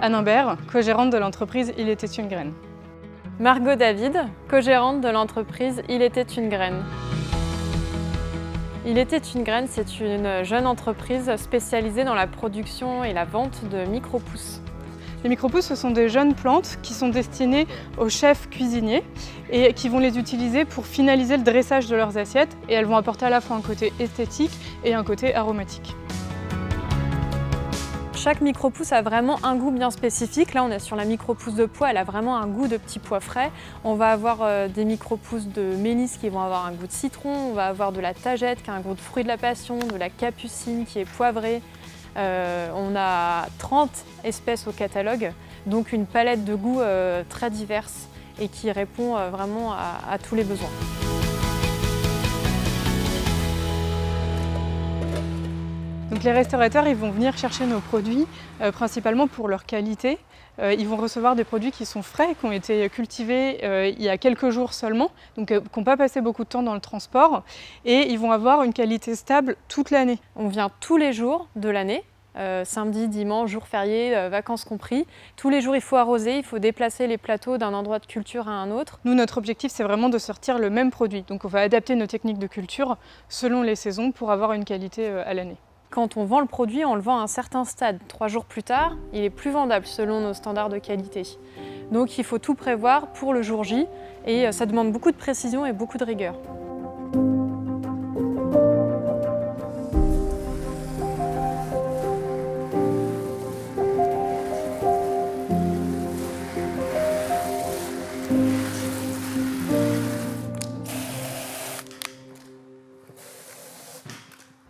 Anne Imbert, co-gérante de l'entreprise Il était une graine. Margot David, co-gérante de l'entreprise Il était une graine. Il était une graine, c'est une jeune entreprise spécialisée dans la production et la vente de micro-pousses. Les micro-pousses, ce sont des jeunes plantes qui sont destinées aux chefs cuisiniers et qui vont les utiliser pour finaliser le dressage de leurs assiettes, et elles vont apporter à la fois un côté esthétique et un côté aromatique. Chaque micro-pousse a vraiment un goût bien spécifique. Là, on est sur la micro-pousse de pois, elle a vraiment un goût de petits pois frais. On va avoir des micro-pousses de mélisse qui vont avoir un goût de citron, on va avoir de la tagette qui a un goût de fruit de la passion, de la capucine qui est poivrée. On a 30 espèces au catalogue, donc une palette de goûts très diverse et qui répond vraiment à tous les besoins. Donc les restaurateurs, ils vont venir chercher nos produits principalement pour leur qualité. Ils vont recevoir des produits qui sont frais, qui ont été cultivés il y a quelques jours seulement, donc qui n'ont pas passé beaucoup de temps dans le transport, et ils vont avoir une qualité stable toute l'année. On vient tous les jours de l'année, samedi, dimanche, jours fériés, vacances compris. Tous les jours, il faut arroser, il faut déplacer les plateaux d'un endroit de culture à un autre. Nous, notre objectif, c'est vraiment de sortir le même produit. Donc on va adapter nos techniques de culture selon les saisons pour avoir une qualité à l'année. Quand on vend le produit, on le vend à un certain stade. 3 jours plus tard, il est plus vendable selon nos standards de qualité. Donc il faut tout prévoir pour le jour J et ça demande beaucoup de précision et beaucoup de rigueur.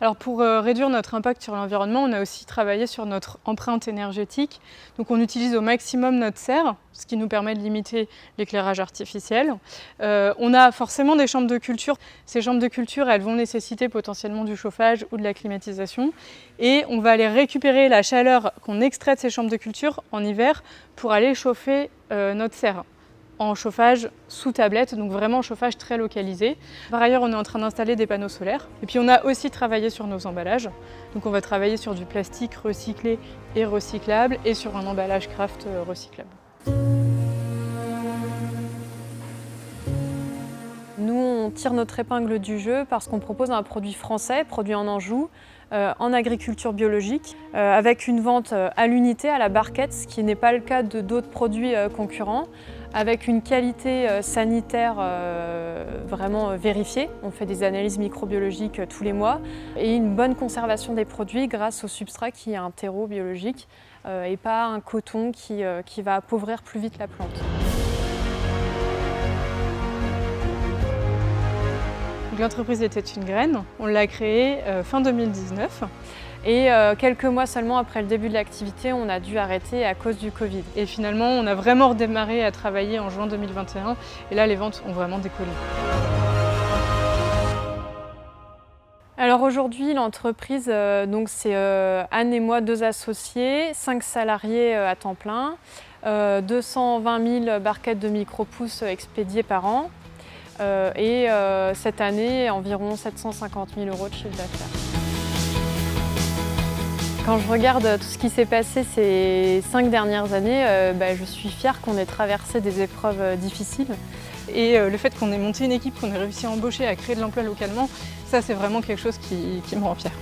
Alors pour réduire notre impact sur l'environnement, on a aussi travaillé sur notre empreinte énergétique. Donc on utilise au maximum notre serre, ce qui nous permet de limiter l'éclairage artificiel. On a forcément des chambres de culture. Ces chambres de culture, elles vont nécessiter potentiellement du chauffage ou de la climatisation. Et on va aller récupérer la chaleur qu'on extrait de ces chambres de culture en hiver pour aller chauffer notre serre en chauffage sous tablette, donc vraiment chauffage très localisé. Par ailleurs, on est en train d'installer des panneaux solaires. Et puis on a aussi travaillé sur nos emballages. Donc on va travailler sur du plastique recyclé et recyclable et sur un emballage craft recyclable. Nous, on tire notre épingle du jeu parce qu'on propose un produit français, produit en Anjou, en agriculture biologique, avec une vente à l'unité, à la barquette, ce qui n'est pas le cas de d'autres produits concurrents, avec une qualité sanitaire vraiment vérifiée. On fait des analyses microbiologiques tous les mois et une bonne conservation des produits grâce au substrat qui est un terreau biologique et pas un coton qui va appauvrir plus vite la plante. L'entreprise était une graine, on l'a créée fin 2019. Et quelques mois seulement après le début de l'activité, on a dû arrêter à cause du Covid. Et finalement, on a vraiment redémarré à travailler en juin 2021 et là, les ventes ont vraiment décollé. Alors aujourd'hui, l'entreprise, donc c'est Anne et moi, 2 associés, 5 salariés à temps plein, 220 000 barquettes de micro-pousses expédiées par an. Et cette année, environ 750 000 € de chiffre d'affaires. Quand je regarde tout ce qui s'est passé ces 5 dernières années, je suis fière qu'on ait traversé des épreuves difficiles. Et le fait qu'on ait monté une équipe, qu'on ait réussi à embaucher, à créer de l'emploi localement, ça c'est vraiment quelque chose qui me rend fière.